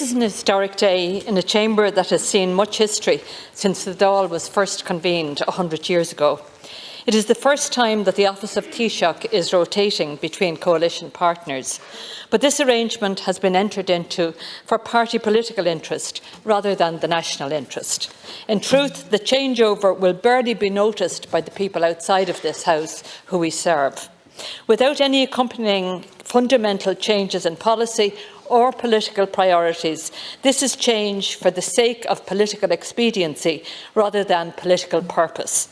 This is an historic day in a chamber that has seen much history since the Dáil was first convened 100 years ago. It is the first time that the office of Taoiseach is rotating between coalition partners, but this arrangement has been entered into for party political interest rather than the national interest. In truth, the changeover will barely be noticed by the people outside of this House who we serve. Without any accompanying fundamental changes in policy or political priorities, this is change for the sake of political expediency rather than political purpose.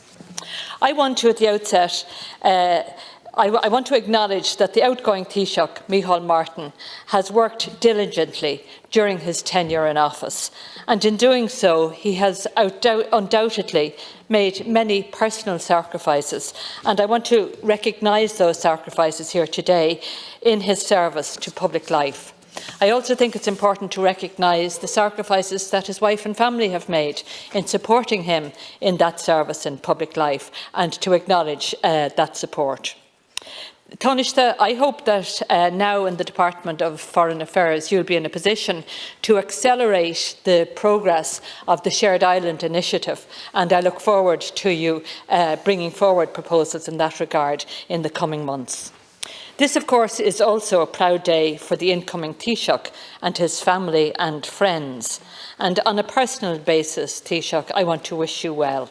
I want to, at the outset, I want to acknowledge that the outgoing Taoiseach, Micheál Martin, has worked diligently during his tenure in office, and in doing so, he has undoubtedly made many personal sacrifices, and I want to recognise those sacrifices here today in his service to public life. I also think it's important to recognise the sacrifices that his wife and family have made in supporting him in that service in public life, and to acknowledge that support. Taoiseach, I hope that now in the Department of Foreign Affairs you'll be in a position to accelerate the progress of the Shared Island Initiative, and I look forward to you bringing forward proposals in that regard in the coming months. This, of course, is also a proud day for the incoming Taoiseach and his family and friends. And on a personal basis, Taoiseach, I want to wish you well.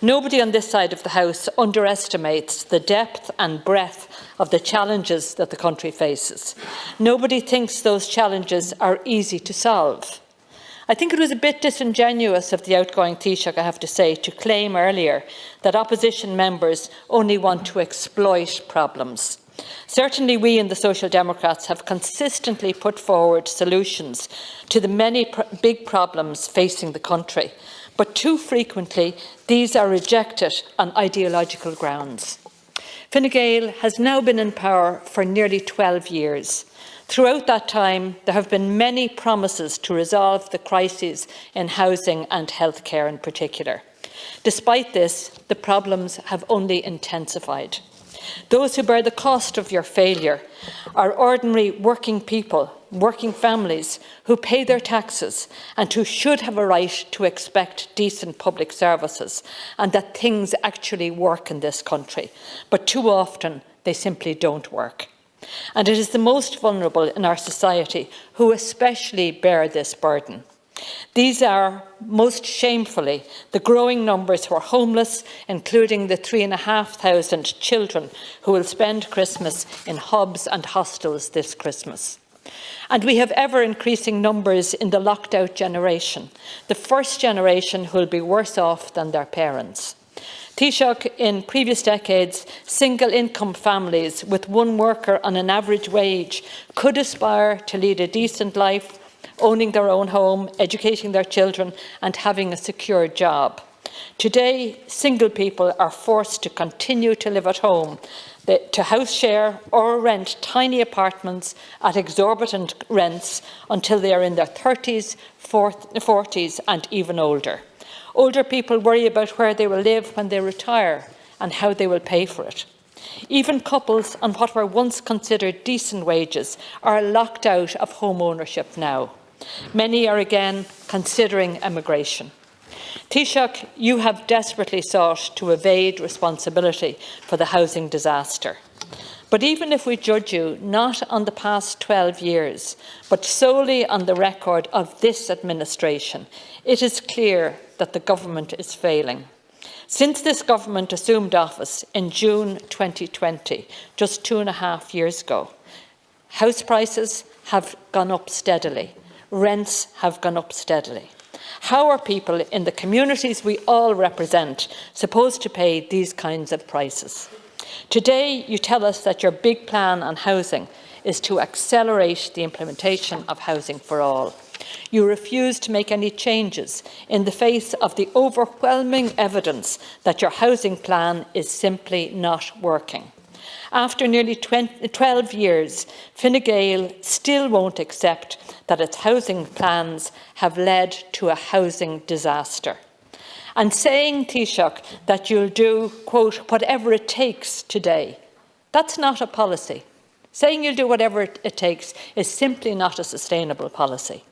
Nobody on this side of the House underestimates the depth and breadth of the challenges that the country faces. Nobody thinks those challenges are easy to solve. I think it was a bit disingenuous of the outgoing Taoiseach, I have to say, to claim earlier that opposition members only want to exploit problems. Certainly we in the Social Democrats have consistently put forward solutions to the many big problems facing the country, but too frequently these are rejected on ideological grounds. Fine Gael has now been in power for nearly 12 years. Throughout that time, there have been many promises to resolve the crises in housing and healthcare in particular. Despite this, the problems have only intensified. Those who bear the cost of your failure are ordinary working people, working families who pay their taxes and who should have a right to expect decent public services and that things actually work in this country. But too often they simply don't work. And it is the most vulnerable in our society who especially bear this burden. These are, most shamefully, the growing numbers who are homeless, including the 3,500 children who will spend Christmas in hubs and hostels this Christmas. And we have ever-increasing numbers in the locked-out generation, the first generation who will be worse off than their parents. Taoiseach, in previous decades, single-income families with one worker on an average wage could aspire to lead a decent life, owning their own home, educating their children and having a secure job. Today, single people are forced to continue to live at home, to house share or rent tiny apartments at exorbitant rents until they are in their 30s, 40s and even older. Older people worry about where they will live when they retire and how they will pay for it. Even couples on what were once considered decent wages are locked out of home ownership now. Many are again considering emigration. Taoiseach, you have desperately sought to evade responsibility for the housing disaster. But even if we judge you not on the past 12 years, but solely on the record of this administration, it is clear that the government is failing. Since this government assumed office in June 2020, just 2.5 years ago, house prices have gone up steadily. Rents have gone up steadily. How are people in the communities we all represent supposed to pay these kinds of prices? Today, you tell us that your big plan on housing is to accelerate the implementation of housing for all. You refuse to make any changes in the face of the overwhelming evidence that your housing plan is simply not working. After nearly 12 years, Fine Gael still won't accept that its housing plans have led to a housing disaster. And saying, Taoiseach, that you'll do, quote, whatever it takes today, that's not a policy. Saying you'll do whatever it takes is simply not a sustainable policy.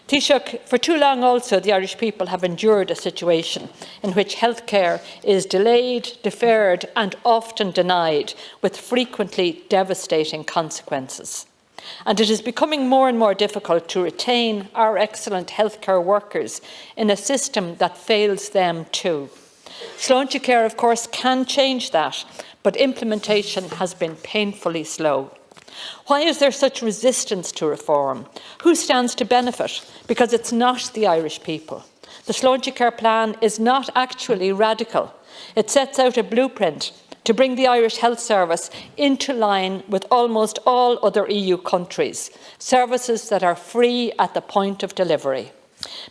Taoiseach, for too long also the Irish people have endured a situation in which healthcare is delayed, deferred and often denied, with frequently devastating consequences. And it is becoming more and more difficult to retain our excellent healthcare workers in a system that fails them too. Sláinte Care, of course, can change that, but implementation has been painfully slow. Why is there such resistance to reform? Who stands to benefit? Because it's not the Irish people. The Sláinte Care plan is not actually radical. It sets out a blueprint to bring the Irish Health Service into line with almost all other EU countries, services that are free at the point of delivery.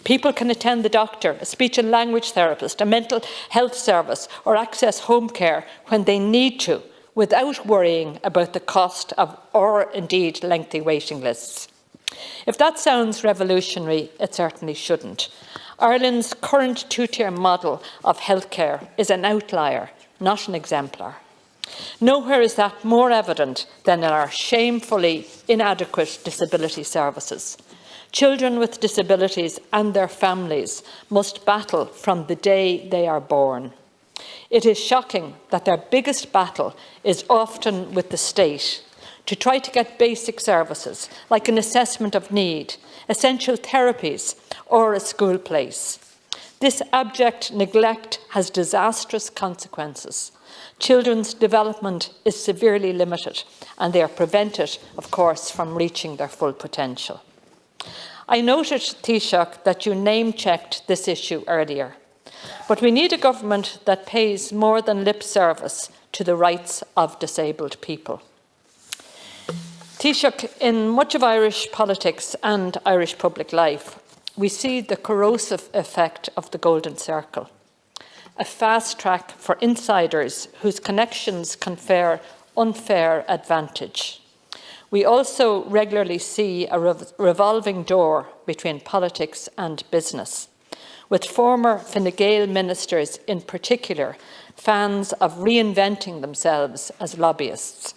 People can attend the doctor, a speech and language therapist, a mental health service or access home care when they need to, without worrying about the cost of or indeed lengthy waiting lists. If that sounds revolutionary, it certainly shouldn't. Ireland's current two-tier model of healthcare is an outlier, not an exemplar. Nowhere is that more evident than in our shamefully inadequate disability services. Children with disabilities and their families must battle from the day they are born. It is shocking that their biggest battle is often with the state to try to get basic services like an assessment of need, essential therapies or a school place. This abject neglect has disastrous consequences. Children's development is severely limited and they are prevented, of course, from reaching their full potential. I noted, Taoiseach, that you name-checked this issue earlier. But we need a government that pays more than lip service to the rights of disabled people. Taoiseach, in much of Irish politics and Irish public life, we see the corrosive effect of the Golden Circle, a fast track for insiders whose connections confer unfair advantage. We also regularly see a revolving door between politics and business, with former Fine Gael ministers in particular fans of reinventing themselves as lobbyists.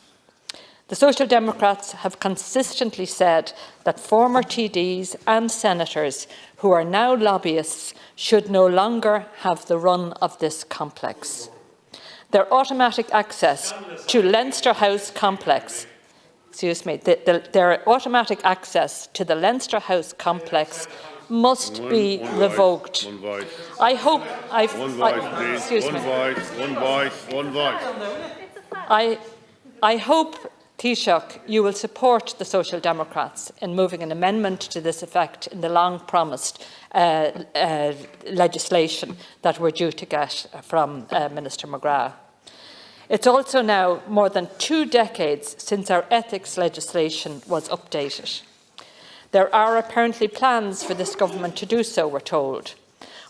The Social Democrats have consistently said that former TDs and senators who are now lobbyists should no longer have the run of this complex. Their automatic access to Leinster House complex their automatic access to the Leinster House complex must be revoked. I hope I hope, Taoiseach, you will support the Social Democrats in moving an amendment to this effect in the long-promised legislation that we're due to get from Minister McGrath. It's also now more than 2 decades since our ethics legislation was updated. There are apparently plans for this government to do so, we're told.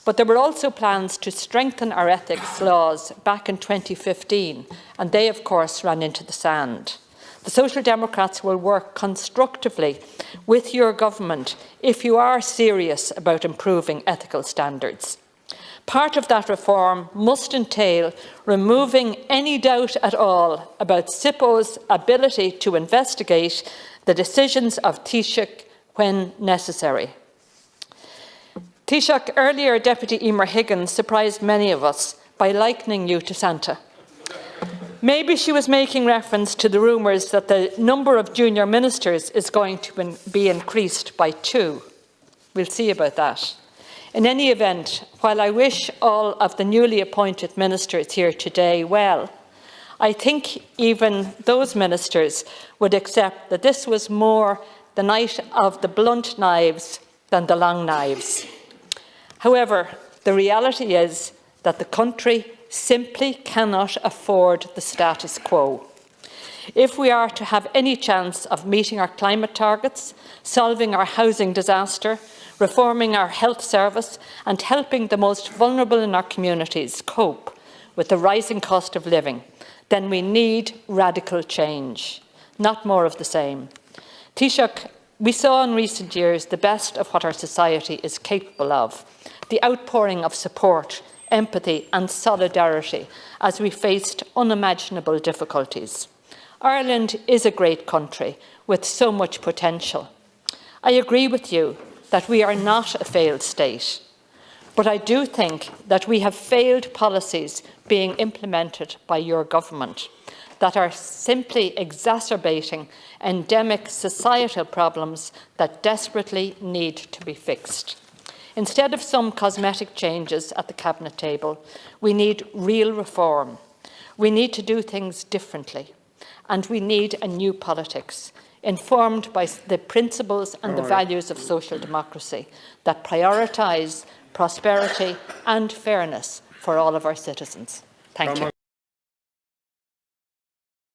But there were also plans to strengthen our ethics laws back in 2015, and they, of course, ran into the sand. The Social Democrats will work constructively with your government if you are serious about improving ethical standards. Part of that reform must entail removing any doubt at all about SIPO's ability to investigate the decisions of Taoiseach when necessary. Taoiseach, earlier Deputy Emer Higgins surprised many of us by likening you to Santa. Maybe she was making reference to the rumours that the number of junior ministers is going to be increased by 2. We'll see about that. In any event, while I wish all of the newly appointed ministers here today well, I think even those ministers would accept that this was more the night of the blunt knives than the long knives. However, the reality is that the country simply cannot afford the status quo. If we are to have any chance of meeting our climate targets, solving our housing disaster, reforming our health service and helping the most vulnerable in our communities cope with the rising cost of living, then we need radical change, not more of the same. Taoiseach, we saw in recent years the best of what our society is capable of, the outpouring of support, empathy and solidarity as we faced unimaginable difficulties. Ireland is a great country with so much potential. I agree with you that we are not a failed state. But I do think that we have failed policies being implemented by your government that are simply exacerbating endemic societal problems that desperately need to be fixed. Instead of some cosmetic changes at the Cabinet table, we need real reform. We need to do things differently, and we need a new politics informed by the principles and the values of social democracy that prioritise prosperity and fairness for all of our citizens. Thank you.